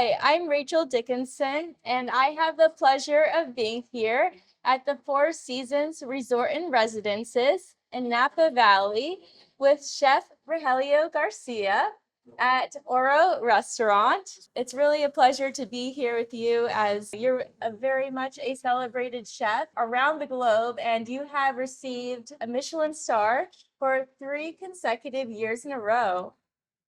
Hi, I'm Rachel Dickinson, and I have the pleasure of being here at the Four Seasons Resort and Residences in Napa Valley with Chef Rogelio Garcia at Auro restaurant. It's really a pleasure to be here with you as you're very much a celebrated chef around the globe, and you have received a Michelin star for 3 consecutive years in a row.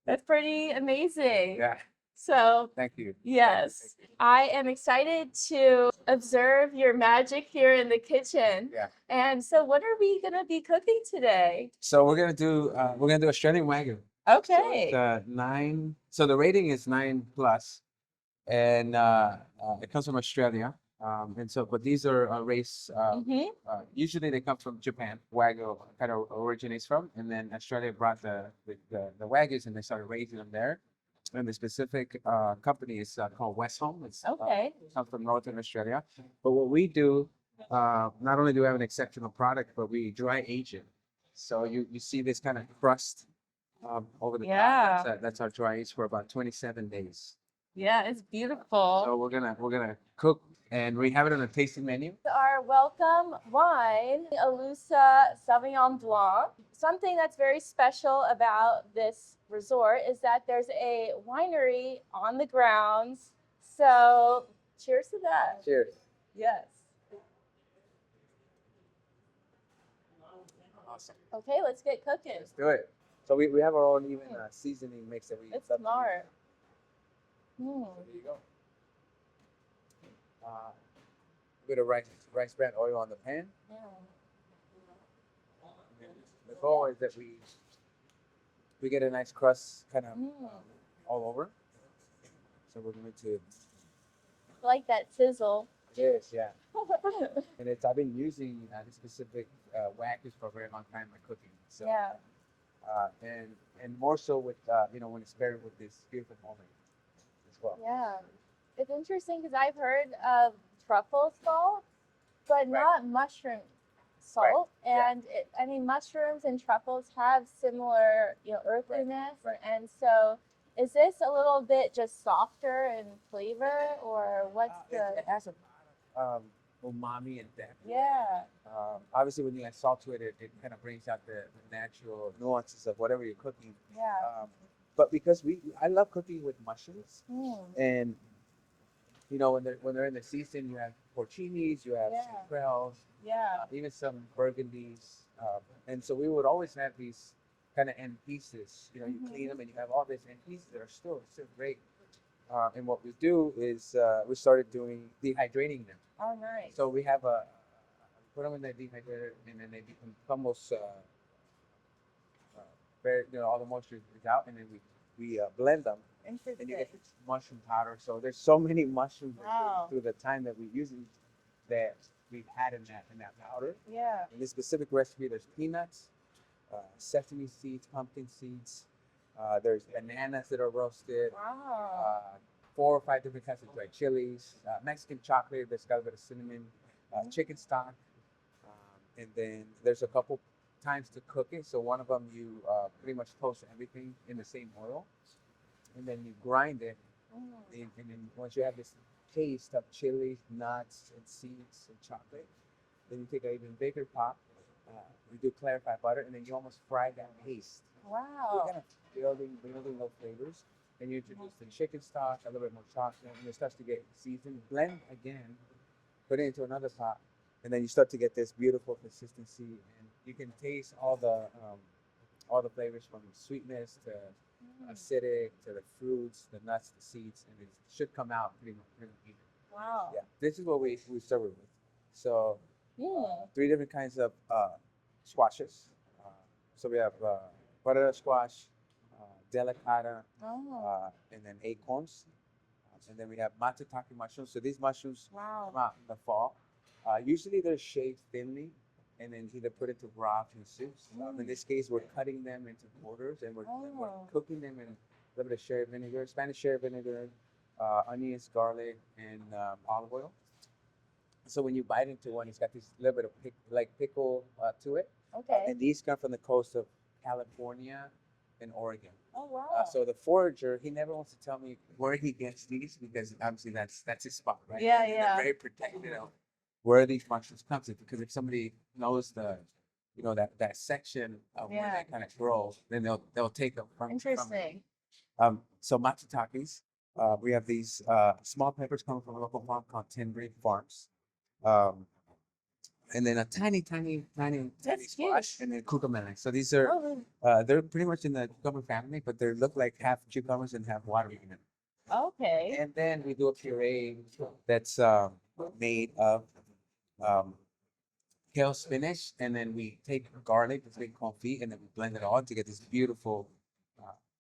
That's pretty amazing. Yeah, So, thank you. yes, I am excited to observe your magic here in the kitchen. Yeah. And so, what are we going to be cooking today? So we're gonna do Australian Wagyu. Okay. The 9. So the rating is 9+, and it comes from Australia. And so, but these are race. Usually they come from Japan. Wagyu kind of originates from, and then Australia brought the Wagyus and they started raising them there. And the specific company is called Westholme. It's Okay. comes from Northern Australia. But what we do, not only do we have an exceptional product, but we dry age it. So you see this kind of crust over the Yeah. top. That's our dry age for about 27 days. Yeah, it's beautiful. So we're gonna cook, and we have it on a tasting menu. Our welcome wine, Alusa Sauvignon Blanc. Something that's very special about this resort is that there's a winery on the grounds. So, cheers to that. Cheers. Yes. Awesome. Okay, let's get cooking. Let's do it. So we have our own even seasoning mix that we. It's smart. There you go. A bit of rice bran oil on the pan. Yeah. The goal is that we get a nice crust kind of all over. So we're going to. I like that sizzle. Yes, yeah. And I've been using this specific Wagyus for a very long time in my cooking. So, Yeah. And more so with when it's paired with this beautiful molé as well. Yeah. It's interesting because I've heard of truffle salt, but not mushroom salt. Right. And I mean, mushrooms and truffles have similar, earthiness. Right. And so, is this a little bit just softer in flavor, or what's It has a lot of umami and depth. Yeah. Obviously, when you add salt to it, it kind of brings out the natural nuances of whatever you're cooking. Yeah. But because I love cooking with mushrooms, Mm. and when they're in the season, you have porcinis, you have chanterelles, Yeah. even some burgundies, and so we would always have these kind of end pieces. You clean them and you have all these end pieces that are still great. And what we do is we started doing dehydrating them. Oh, nice. So we have put them in the dehydrator, and then they become almost very, all the moisture is out, and then we blend them, and you get this mushroom powder. So there's so many mushrooms through the time that we use it that we've had in that powder. Yeah. In this specific recipe, there's peanuts, sesame seeds, pumpkin seeds. There's bananas that are roasted. Wow. 4 or 5 different kinds of dried chilies. Mexican chocolate that's got a bit of cinnamon. Chicken stock. And then there's a couple times to cook it. So one of them you pretty much toast everything in the same oil, and then you grind it. And then once you have this taste of chilies, nuts, and seeds and chocolate, then you take an even bigger pot. You do clarified butter, and then you almost fry that paste. Wow. You're kind of building those flavors. Then you introduce the chicken stock, a little bit more chocolate, and it starts to get seasoned. Blend again, put it into another pot, and then you start to get this beautiful consistency, and you can taste all the flavors from sweetness to acidic to the fruits, the nuts, the seeds, and it should come out pretty even. Wow. Yeah, this is what we serve it with. So 3 different kinds of squashes. So we have butternut squash, delicata, and then acorns. And then we have matsutake mushrooms. So these mushrooms come out in the fall. Usually they're shaved thinly and then either put into broth and soups. In this case, we're cutting them into quarters, and we're cooking them in a little bit of sherry vinegar, Spanish sherry vinegar, onions, garlic, and olive oil. So when you bite into one, it's got this little bit of pickle to it. Okay. And these come from the coast of California, in Oregon. Oh wow. So the forager, he never wants to tell me where he gets these because obviously that's his spot, right? Yeah, And yeah. they're very protected of where these mushrooms come from because if somebody knows that section of where they kind of grow, then they'll take them from. Interesting. So matsutakis, we have these small peppers coming from a local farm called Tin Green Farms. And then a tiny squash, and then cucumber. So these are they're pretty much in the cucumber family, but they look like half cucumbers and half water in them. Okay. And then we do a puree that's made of kale spinach, and then we take garlic, that's made confit, and then we blend it all to get this beautiful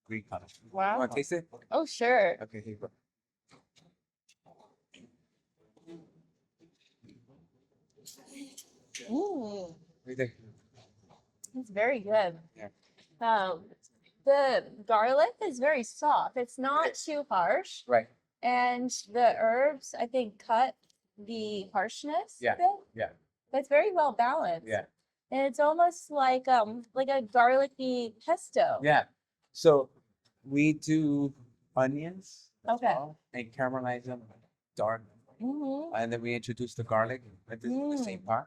green color. Wow. You want to taste it? Oh sure. Okay, here you go. Mm, What do you think? it's very good. Yeah. The garlic is very soft. It's not too harsh. Right. And the herbs, I think, cut the harshness a bit. Yeah. But it's very well balanced. Yeah. And it's almost like a garlicky pesto. Yeah. So we do onions as Okay. well and caramelize them dark. Mm-hmm. And then we introduce the garlic at the same part.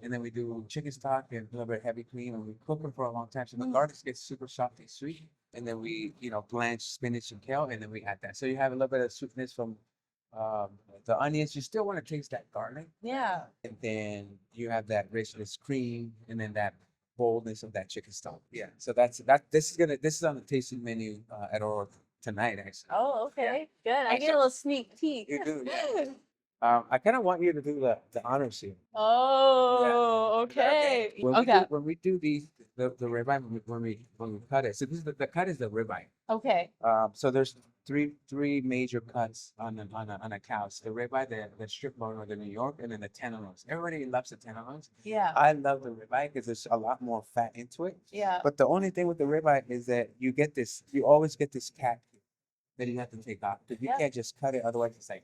And then we do chicken stock and a little bit of heavy cream, and we cook them for a long time. So the garlic gets super soft and sweet. And then we, blanch spinach and kale, and then we add that. So you have a little bit of sweetness from the onions. You still want to taste that garlic. Yeah. And then you have that richness cream, and then that boldness of that chicken stock. Yeah. So this is on the tasting menu at Auro tonight, actually. Oh, okay. Good. I get a little sneak peek. You do, yeah. I kind of want you to do the honors here. Oh, okay. When we do these, the ribeye, when we cut it, so this is the cut is the ribeye. Okay. So there's three major cuts on a cow. It's the ribeye, the strip bone, or the New York, and then the tenderloins. Everybody loves the tenderloins. Yeah. I love the ribeye because there's a lot more fat into it. Yeah. But the only thing with the ribeye is that you always get this cap that you have to take off because you can't just cut it, otherwise it's like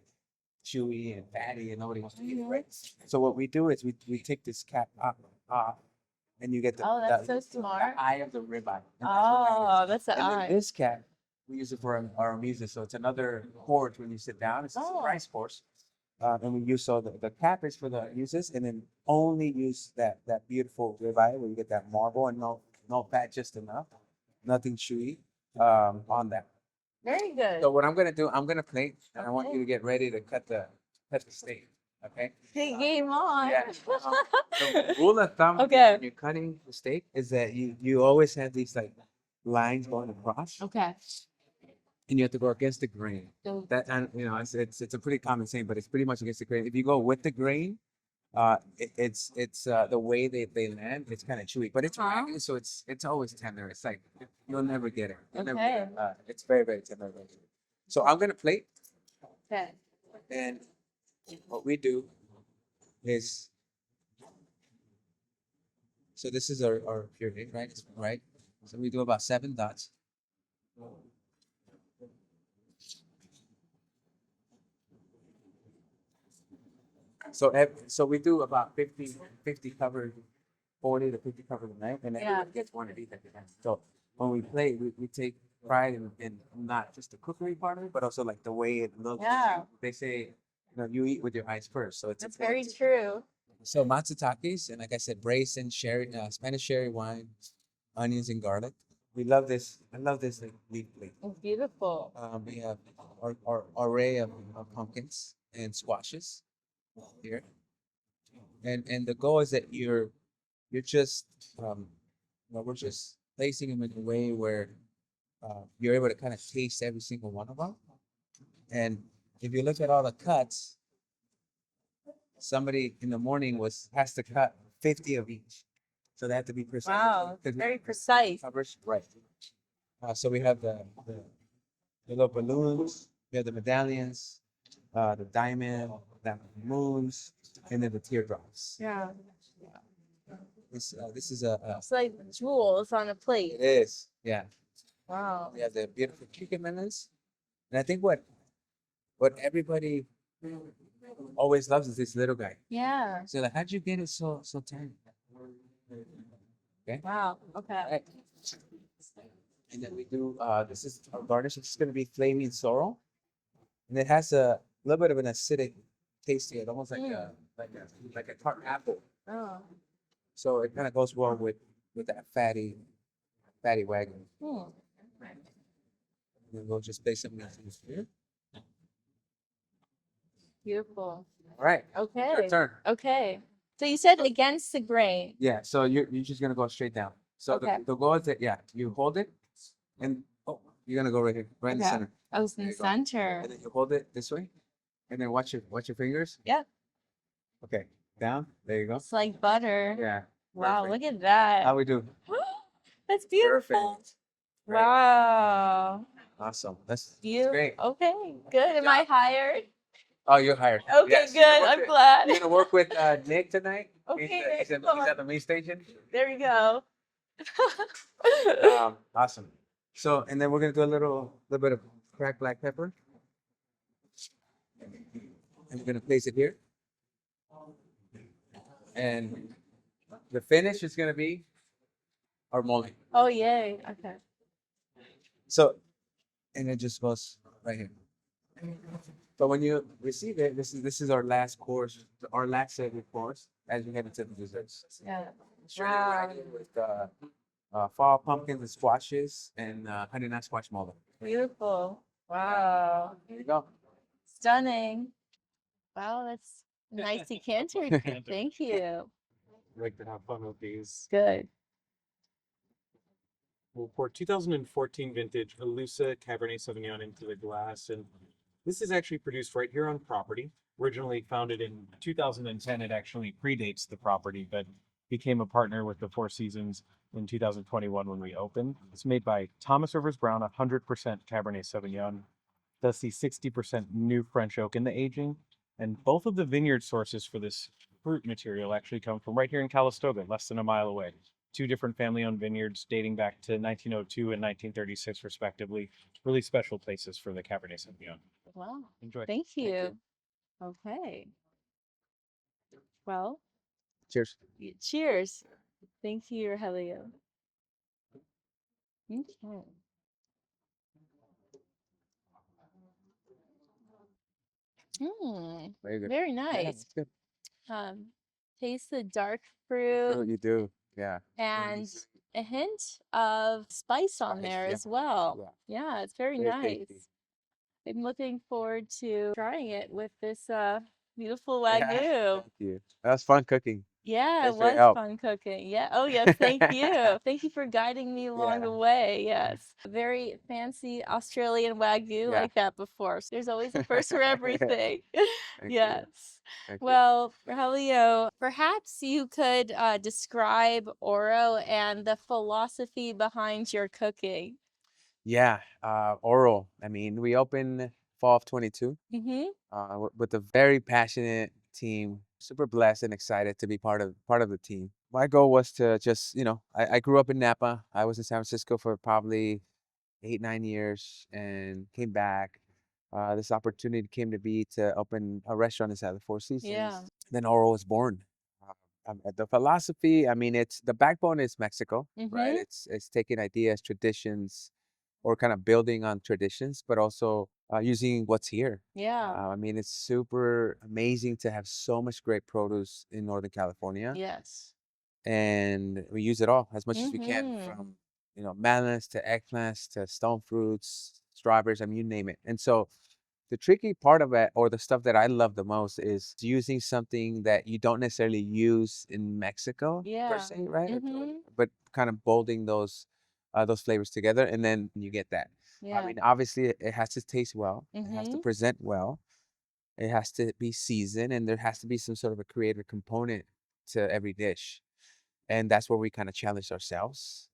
chewy and fatty and nobody wants to eat it, right? So what we do is we take this cap off and you get that's so smart. the eye of the ribeye. That's the eye. This cap, we use it for our music. So it's another course when you sit down. It's a surprise course. And we use, so the cap is for the uses, and then only use that beautiful ribeye where you get that marble and no fat, just enough, nothing chewy on that. Very good. So what I'm gonna do, I'm gonna plate, and I want you to get ready to cut the steak. Okay. Big game on. Yeah. So rule of thumb when you're cutting the steak is that you always have these like lines going across. Okay. And you have to go against the grain. That, and it's a pretty common saying, but it's pretty much against the grain. If you go with the grain, it's the way they land, it's kind of chewy, but it's raggedy, so it's always tender. It's like you'll never get it. It's very, very tender. So I'm gonna plate. Okay. And what we do is, so this is our puree, right? Right. So we do about 7 dots. So we do about 50 covered, 40 to 50 covered a night, and everyone gets one of these at the end. So when we play, we take pride in not just the cookery part of it, but also like the way it looks. Yeah. They say, you eat with your eyes first. So That's very true. So matsutakis, and like I said, braised in Spanish sherry wine, onions and garlic. We love this. I love this leaf plate. It's beautiful. We have our array of pumpkins and squashes here, and the goal is that you're just we're just placing them in a way where you're able to kind of taste every single one of them. And if you look at all the cuts, somebody in the morning has to cut 50 of each, so they have to be precise. Wow, very precise. Right. So we have the little balloons, we have the medallions, the diamond, the moons, and then the teardrops. Yeah. This is a It's like jewels on a plate. it is, yeah. Wow. We have the beautiful cucumbers, and I think what everybody always loves is this little guy. Yeah. So like, how'd you get it so tiny? Okay. Wow. Okay. Right. And then we do, this is our garnish. It's going to be flaming sorrel. And it has a little bit of an acidic taste to it, almost like a tart apple. Oh. So it kind of goes well with that fatty Wagyu. Hmm. And then we'll just place some things here. Beautiful. All right. Okay. Your turn. Okay. So you said against the grain. Yeah. So you're just gonna go straight down. So Okay. the goal is that you hold it, and you're gonna go right here, right in the Okay. center. I was in There the you go. center. And then you hold it this way, and then watch your fingers. Yeah. Okay. Down. There you go. It's like butter. Yeah. Wow, Perfect. look at that. How we do? That's beautiful. Perfect. Great. Wow. Awesome. That's You great. okay, good. Am I hired? Oh, you're hired. Okay, Yes, you're gonna good. work I'm with- glad. You're gonna work with Nick tonight. Okay, He's come on. at the main station. There we go. Awesome. So, and then we're gonna do a little bit of cracked black pepper, and we're gonna place it here. And the finish is gonna be our molé. Oh yay. Okay. So, and it just goes right here. But when you receive it, this is our last course, our last savory course, as we head into the desserts. Yeah. Australian Wow. Wagyu with fall pumpkins and squashes and honeynut squash molly. Beautiful. Wow. There you go. Stunning. Wow, that's a nice decanter. Thank you. Like to have fun with these. Good. We'll pour 2014 vintage Elusa Cabernet Sauvignon into the glass, and this is actually produced right here on property. Originally founded in 2010, it actually predates the property, but became a partner with the Four Seasons in 2021 when we opened. It's made by Thomas Rivers Brown, 100% Cabernet Sauvignon. Does see 60% new French oak in the aging, and both of the vineyard sources for this fruit material actually come from right here in Calistoga, less than a mile away. Two different family-owned vineyards dating back to 1902 and 1936, respectively. Really special places for the Cabernet Sauvignon. Wow. Enjoy. Thank you. Okay. Well, Cheers. cheers. Thank you, Rogelio. Okay. Very good. Very Yeah, nice. that's good. Taste the dark Oh, fruit you do. Yeah. and a hint of spice on Spice, there yeah. as well. Yeah. Yeah, it's very Very nice. tasty. I'm looking forward to trying it with this beautiful Yeah, Wagyu. thank you. That was fun cooking. Yeah, it Thanks for your was help. fun cooking. Yeah. Oh, yes. Thank you. Thank you for guiding me along Yeah. the way. Yes. Very fancy Australian Wagyu Yeah. like that before. So there's always a first for everything. Thank you. Yes. Thank you. Well, Rogelio, perhaps you could describe Auro and the philosophy behind your cooking. Yeah, Auro. I mean, we opened fall of 22 Mm-hmm. with a very passionate team. Super blessed and excited to be part of the team. My goal was to just, I grew up in Napa. I was in San Francisco for probably 8, 9 years and came back. This opportunity came to be to open a restaurant inside the Four Seasons. Yeah. Then Oro was born. The philosophy, I mean, it's the backbone is Mexico, right? Mhm. It's taking ideas, traditions, or kind of building on traditions, but also using what's here. Yeah. I mean, it's super amazing to have so much great produce in Northern California, Yes. and we use it all as much as we can, Mhm. from melons to eggplants to stone fruits, strawberries. I mean, you name it. And so the tricky part of it, or the stuff that I love the most, is using something that you don't necessarily use in Mexico per Yeah. se, right? Mhm. But kind of bolding those flavors together, and then you get that. I Yeah. mean, obviously, it has to taste well. It has to Mhm. present well. It has to be seasoned, and there has to be some sort of a creative component to every dish. And that's where we kind of challenge ourselves.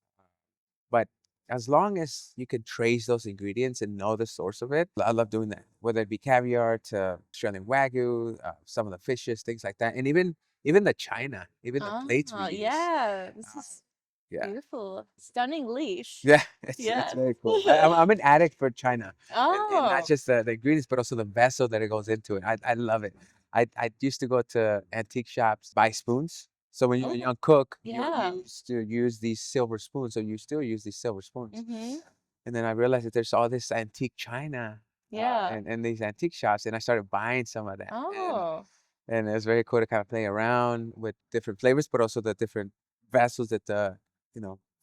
But as long as you can trace those ingredients and know the source of it, I love doing that. Whether it be caviar to Australian Wagyu, some of the fishes, things like that, and even the china, even the plates we use. Yeah. This is Yeah, beautiful. Stunning leaf. yeah, it's Yes. very cool. I'm an addict for china, and not Oh. just the ingredients, but also the vessel that it goes into it. I love it. I used to go to antique shops, buy spoons, So when you're a Oh, young cook, yeah. you used to use these silver spoons, so you still use these silver spoons. Mm-hmm. And then I realized that there's all this antique china Yeah. and these antique shops, and I started buying some of that. Oh, And it was very cool to kind of play around with different flavors, but also the different vessels that the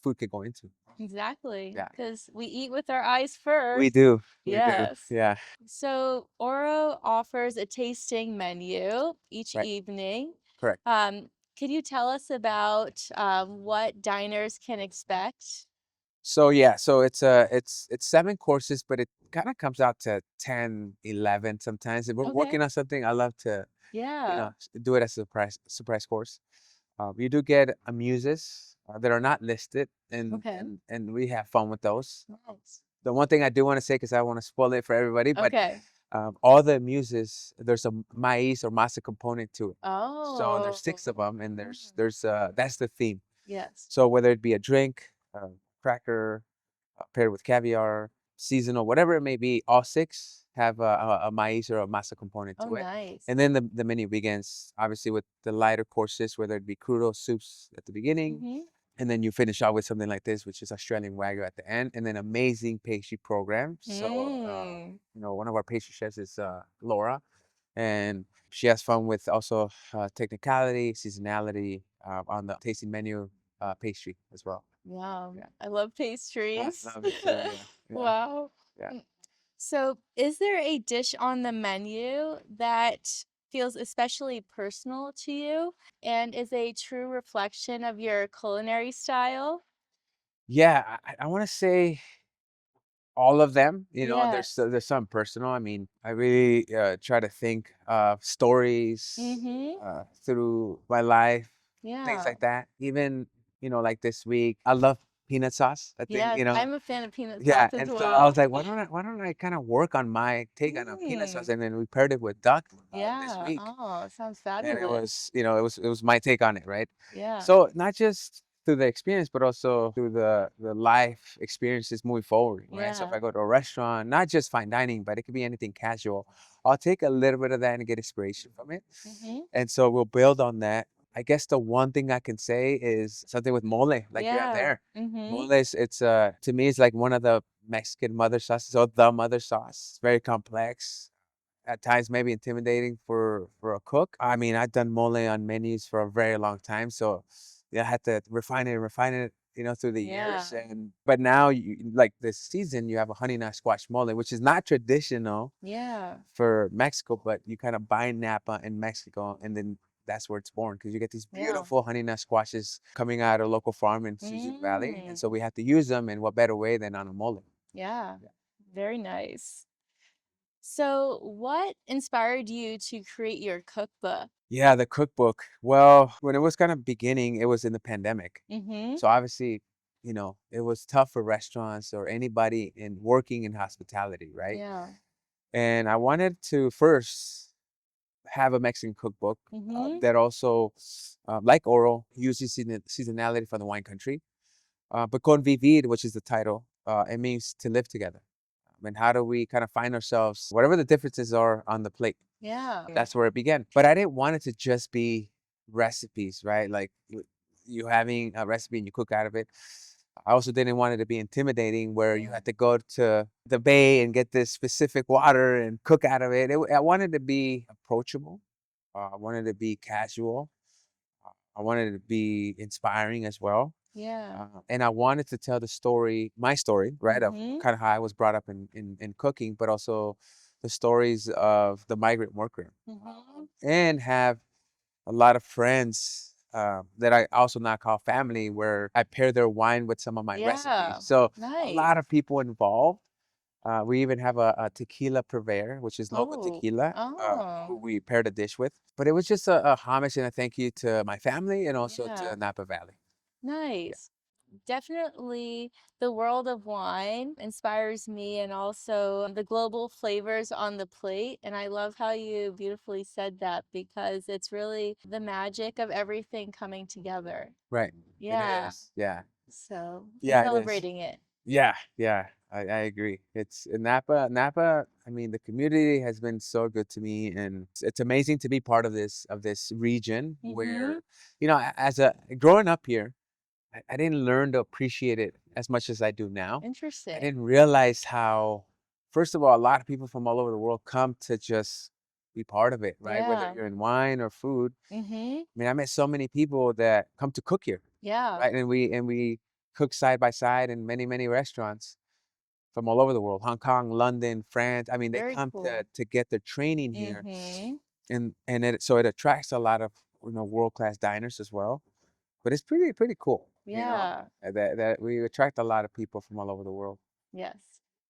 food could go into. exactly. Yeah, Because we eat with our eyes we first. do. We do. Yes. Yeah, So Oro offers a tasting menu each right. evening. Correct. Could you tell us about what diners can expect? So yeah, so it's 7 courses, but it kind of comes out to 10, 11 sometimes. If we're Okay. working on something, I love to, Yeah. do it as a surprise course. You do get amuses that are not listed, and Okay. and we have fun with those. Nice. The one thing I do want to say, because I want to spoil it for everybody, but Okay. all the muses, there's a maize or masa component to it. So there's Oh. 6 of them, and there's that's the theme. Yes. So whether it be a drink, cracker, paired with caviar, seasonal, whatever it may be, all 6 have a maize or a masa component Oh, to it. nice. And then the menu begins obviously with the lighter courses, whether it be crudo soups at the beginning, Mm-hmm. and then you finish out with something like this, which is Australian Wagyu at the end, and then amazing pastry program. So, one of our pastry chefs is Laura, and she has fun with also technicality, seasonality on the tasting menu pastry as well. Wow. Yeah. I love I pastries. love it too. Yeah. Yeah. Wow. Yeah. So, is there a dish on the menu that feels especially personal to you and is a true reflection of your culinary style? Yeah, I want to say all of them. Yes. There's some personal. I mean, I really try to think of stories Mm-hmm. through my life, things Yeah. like that. Even like this week, I love peanut sauce. I think Yes, I'm a fan of peanut yeah. sauce as And so I well. was like, why don't I kind of work on my take on a peanut sauce? Mm. And then we paired it with duck this Yeah. week. Oh, it sounds And it fabulous. was it was my take on it, right? Yeah. So not just through the experience, but also through the life experiences moving forward, right? So if Yeah. I go to a restaurant, not just fine dining, but it could be anything casual, I'll take a little bit of that and get inspiration from it. Mm-hmm. And so we'll build on that. I guess the one thing I can say is something with mole, like you have Yeah. there. Mm-hmm. Mole is it's to me it's like one of the Mexican mother sauces or the mother sauce. It's very complex, at times maybe intimidating for a cook. I mean, I've done mole on menus for a very long time, so yeah, I had to refine it, through the years. Yeah. And but now, like this season, you have a honey nut squash mole, which is not traditional Yeah. for Mexico, but you kind of buy Napa in Mexico, and then that's where it's born because you get these Yeah. beautiful honey nut squashes coming out of a local farm in Suzu Valley, and Mm. so we have to use them. And what better way than on a mole? Yeah. Very nice. So, what inspired you to create your cookbook? Yeah, the cookbook. Well, when it was kind of beginning, it was in the pandemic. Mm-hmm. So obviously, it was tough for restaurants or anybody in working in hospitality, right? Yeah. And I wanted to first have a Mexican cookbook Mm-hmm. that also, like Oro, uses seasonality from the wine country. But Convivir, which is the title, it means to live together. And how do we kind of find ourselves, whatever the differences are on the plate? Yeah. That's where it began. But I didn't want it to just be recipes, right? Like you having a recipe and you cook out of it. I also didn't want it to be intimidating where you had to go to the bay and get this specific water and cook out of it. I wanted to be approachable. I wanted to be casual. I wanted to be inspiring as well. Yeah. And I wanted to tell the story, my story, right, of Mm-hmm. kind of how I was brought up in cooking, but also the stories of the migrant worker, Mm-hmm. and have a lot of friends that I also now call family, where I pair their wine with some of my Yeah. recipes. So a Nice. lot of people involved. We even have a tequila purveyor, which is local Oh. tequila, who Oh. we paired a dish with. But it was just a homage and a thank you to my family and also Yeah. to Napa Valley. Nice. Definitely the world of wine inspires me and also the global flavors on the plate. And I love how you beautifully said that because it's really the magic of everything coming together. Right. It Yeah. is. Yeah. So Yeah, it is. celebrating it. Yeah. Yeah. I agree. It's in Napa. Napa. I mean, the community has been so good to me, and it's amazing to be part of this region where, as a growing up here, I didn't learn to appreciate it as much as I do now. I Interesting. didn't realize how, first of all, a lot of people from all over the world come to just be part of it, right? Whether Yeah. you're in wine or food. Mm-hmm. I mean, I met so many people that come to cook here, Yeah. right? And we cook side by side in many, many restaurants from all over the world, Hong Kong, London, France. I mean, they Very come cool. to get their training here, Mm-hmm. so it attracts a lot of world-class diners as well. But it's pretty cool, Yeah. that we attract a lot of people from all over the world. Yes.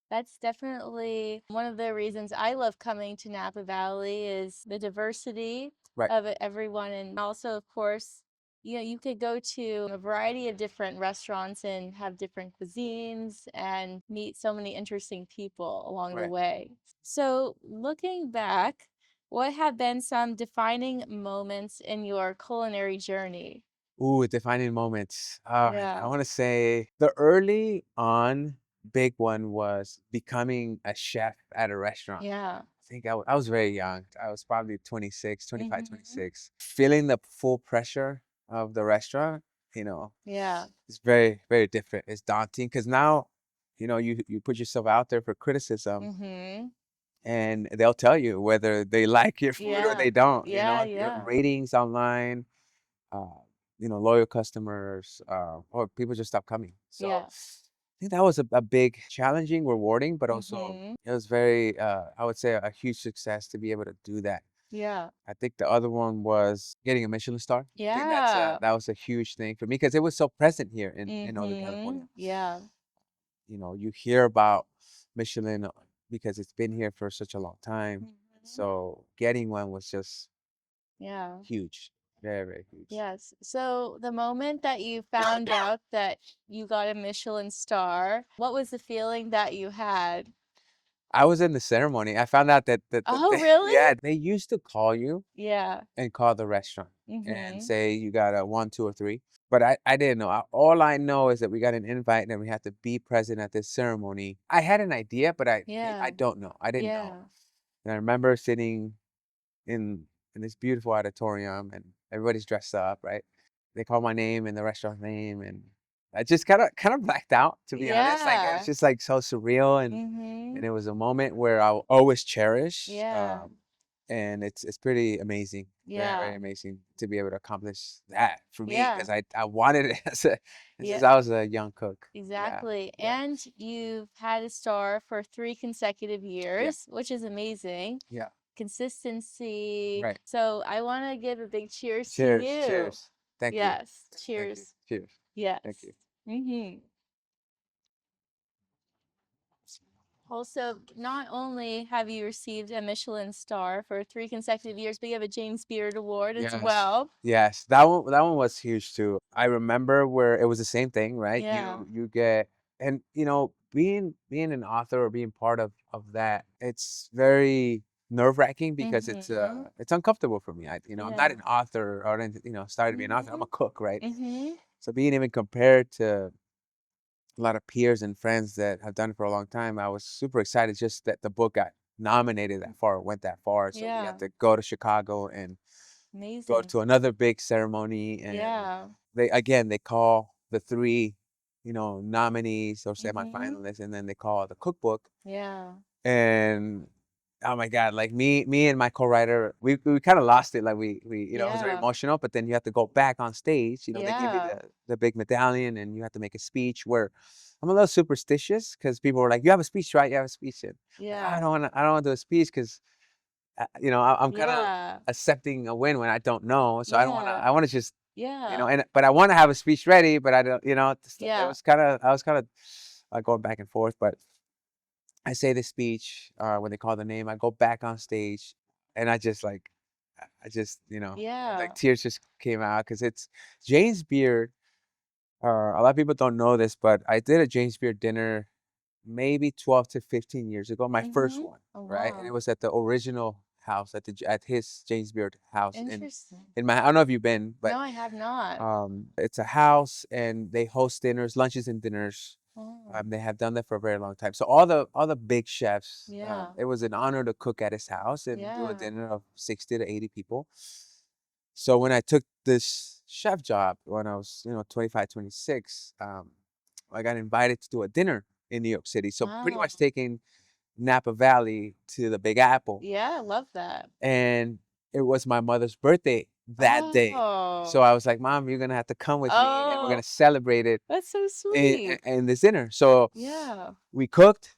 That's definitely one of the reasons I love coming to Napa Valley is the diversity Right. of everyone. And also, of course, you could go to a variety of different restaurants and have different cuisines and meet so many interesting people along the Right. way. So, looking back, what have been some defining moments in your culinary journey? Ooh, defining moments. I Yeah. want to say the early on big one was becoming a chef at a restaurant. Yeah. I think I was very young. I was probably 26, 25, Mhm. 26. Feeling the full pressure of the restaurant, Yeah. it's very, very different. It's daunting because now, you put yourself out there for criticism, Mhm. and they'll tell you whether they like your food or Yeah. they don't. Yeah, Your yeah. ratings online, uh, loyal customers, or people just stop coming. So Yeah. I think that was a big challenging, rewarding, but also Mhm. it was very, I would say, a huge success to be able to do that. Yeah. I think the other one was getting a Michelin star. I think Yeah. that was a huge thing for me because it was so present here in Northern California. Mhm. Yeah. You hear about Michelin because it's been here for such a long time. Mhm. So getting one was just Yeah. huge, very, very huge. Yes. So the moment that you found out that you got a Michelin star, what was the feeling that you had? I was in the ceremony. I found out that Oh, really? yeah, they used to call you Yeah. and call the restaurant and Mhm. say you got a 1, 2, or 3. But I didn't know. All I know is that we got an invite and we had to be present at this ceremony. I had an idea, but I Yeah. don't know. I didn't know. Yeah. And I remember sitting in this beautiful auditorium and everybody's dressed up, right? They call my name and the restaurant name, and I just kind of blacked out, to be honest. Like it was Yeah. just like so surreal, and Mhm. it was a moment where I'll always cherish. Yeah. And it's pretty amazing, very, very Yeah. amazing to be able to accomplish that for me Yeah. because I wanted it since Yeah. I was a young cook. Yeah, Exactly. yeah, And you've had a star for 3 consecutive yeah, years, which is amazing. yeah. Consistency. Right. So I want to give a big cheers to Cheers, you. cheers. Thank you, Yes. thank you. Cheers. Cheers. Yes. Thank you. Mm-hmm. Also, not only have you received a Michelin star for 3 consecutive years, but you have a James Beard Award as Yes. well. Yes. That one was huge too. I remember where it was the same thing, right? Yeah. You get, and being an author or being part of that, it's very nerve-wracking because Mm-hmm. it's uncomfortable for me. I'm not Yeah. an author or anything, started to be an author. I'm Mm-hmm. a cook, right? Mm-hmm. So being even compared to a lot of peers and friends that have done it for a long time, I was super excited just that the book got nominated that far, went that far. So we Yeah. got to go to Chicago and go Amazing. to another big ceremony, and Yeah. they call the three, nominees or Mm-hmm. semifinalists, and then they call the cookbook. Yeah. And oh my God, like me and my co-writer, we kind of lost it. Like we it was very Yeah. emotional, but then you have to go back on stage. They give you Yeah. the big medallion and you have to make a speech where I'm a little superstitious because people were like, you have a speech, right? You have a speech. And like, Yeah. I don't want to do a speech because, I'm kind of Yeah. accepting a win when I don't know. So Yeah. I want to just, Yeah. but I want to have a speech ready, but I don't, it Yeah. was I was kind of going back and forth, but I say the speech, when they call the name, I go back on stage and I just like, I just, like Yeah. tears just came out because it's James Beard. A lot of people don't know this, but I did a James Beard dinner maybe 12 to 15 years ago, my first Mm-hmm. one, Oh, right? And it wow. was at the original house at his James Beard house Interesting. in my, I don't know if you've been, but No, I have not. it's a house and they host dinners, lunches and dinners Oh, They have done that for a very long time. So all the big chefs, yeah. it was an honor to cook at his house and do a Yeah. dinner of 60 to 80 people. So when I took this chef job when I was, 25, 26, I got invited to do a dinner in New York City. So pretty Wow. much taking Napa Valley to the Big Apple. Yeah, I love that. And it was my mother's birthday that day. So Oh. I was like, Mom, you're gonna have to come with me and we're gonna Oh, celebrate it that's so in, sweet. in this dinner. So Yeah. we cooked.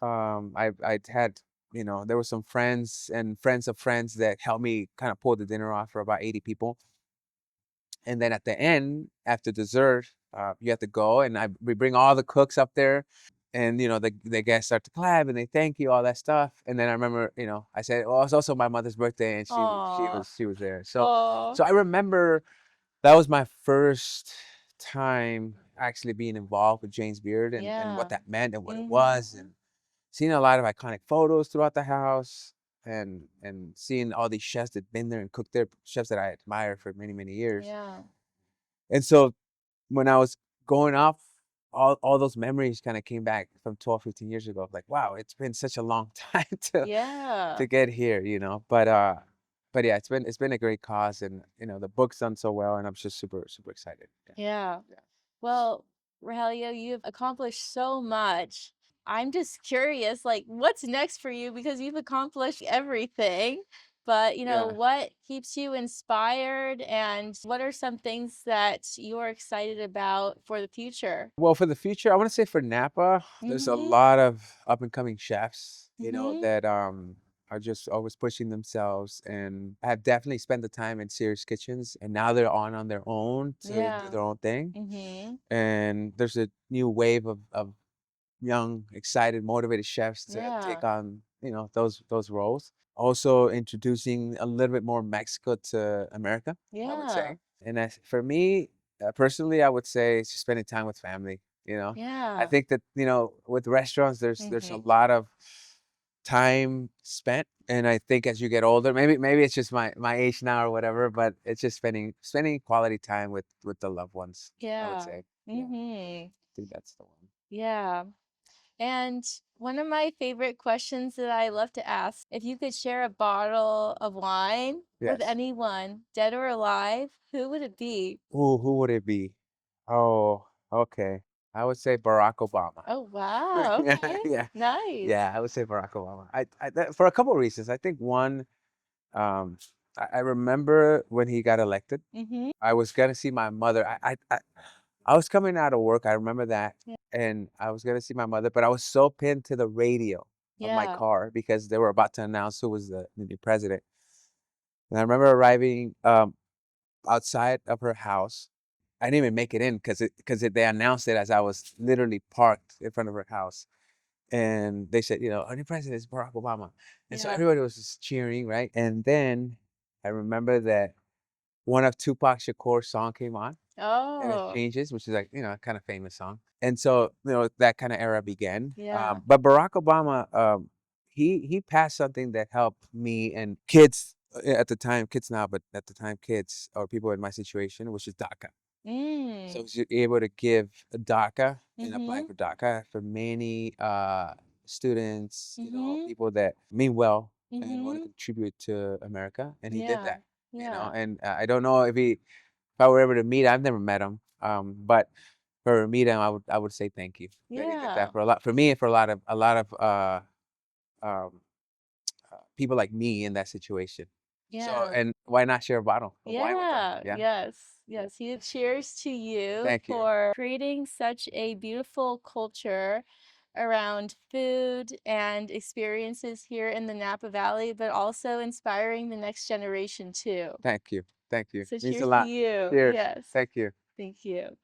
I had, there were some friends and friends of friends that helped me kind of pull the dinner off for about 80 people. And then at the end, after dessert, you have to go and we bring all the cooks up there, and the guests start to clap and they thank you, all that stuff. And then I remember, I said, "Oh, it's also my mother's birthday," and Aw. she was there. So Aw. so I remember that was my first time actually being involved with James Beard and what Yeah. that meant and what it Mhm. was, and seeing a lot of iconic photos throughout the house, and seeing all these chefs that been there and cooked there, chefs that I admired for many, many years. Yeah. And so when I was going off, all those memories kind of came back from 12, 15 years ago. Like, wow, it's been such a long time Yeah. to get here. But yeah, it's been a great cause, and the book's done so well, and I'm just super, super excited. Yeah. Yeah. Yeah. Well, Rogelio, you've accomplished so much. I'm just curious, like, what's next for you? Because you've accomplished everything. But, Yeah. what keeps you inspired and what are some things that you're excited about for the future? Well, for the future, I want to say for Napa, there's a Mm-hmm. lot of up and coming chefs, Mm-hmm. that are just always pushing themselves and have definitely spent the time in serious kitchens, and now they're on their own to do Yeah. their own thing. Mm-hmm. And there's a new wave of young, excited, motivated chefs to Yeah. take on, those roles. Also introducing a little bit more Mexico to America, I would Yeah. say. And as for me, personally, I would say it's just spending time with family. I Yeah. think that with restaurants, there's a Mm-hmm. lot of time spent, and I think as you get older, maybe it's just my age now or whatever, but it's just spending quality time with the loved ones, I would Yeah. say. Yeah, I Mm-hmm. think that's the one. Yeah. And one of my favorite questions that I love to ask, if you could share a bottle of wine with Yes. anyone, dead or alive, who would it be? Who would it be? Oh, okay. I would say Barack Obama. Oh, wow. Yeah, Okay. yeah, Nice. yeah. I would say Barack Obama. For a couple of reasons. I think one, um, I remember when he got elected. Mm-hmm. I was gonna see my mother. I was coming out of work. I remember that, Yeah. and I was gonna see my mother, but I was so pinned to the radio of my Yeah. car because they were about to announce who was the new president. And I remember arriving outside of her house. I didn't even make it in because they announced it as I was literally parked in front of her house, and they said, our new president is Barack Obama, and so Yeah. everybody was just cheering, right? And then I remember that one of Tupac Shakur's song came on, and it Oh, changes, which is like a kind of famous song, and so that kind of era began. yeah. But Barack Obama, he passed something that helped me and kids at the time, kids now, but at the time, kids or people in my situation, which is DACA. So Mm. was able to give a DACA and apply Mm-hmm. for DACA for many students, Mm-hmm. people that mean well and want to Mm-hmm. contribute to America, and he did Yeah. that. Yeah. And I don't know if I were able to meet, I've never met him, but for meet him, I would say thank you that he did Yeah. that for me and for a lot of um, people like me in that situation. So, Yeah. and why not share a bottle of wine with them? Yeah, Yeah, yes, yes. He cheers to you thank you. for creating such a beautiful culture around food and experiences here in the Napa Valley, but also inspiring the next generation too. Thank you. Thank you. So Means a cheers to lot. you. Cheers. Yes. Thank you. Thank you.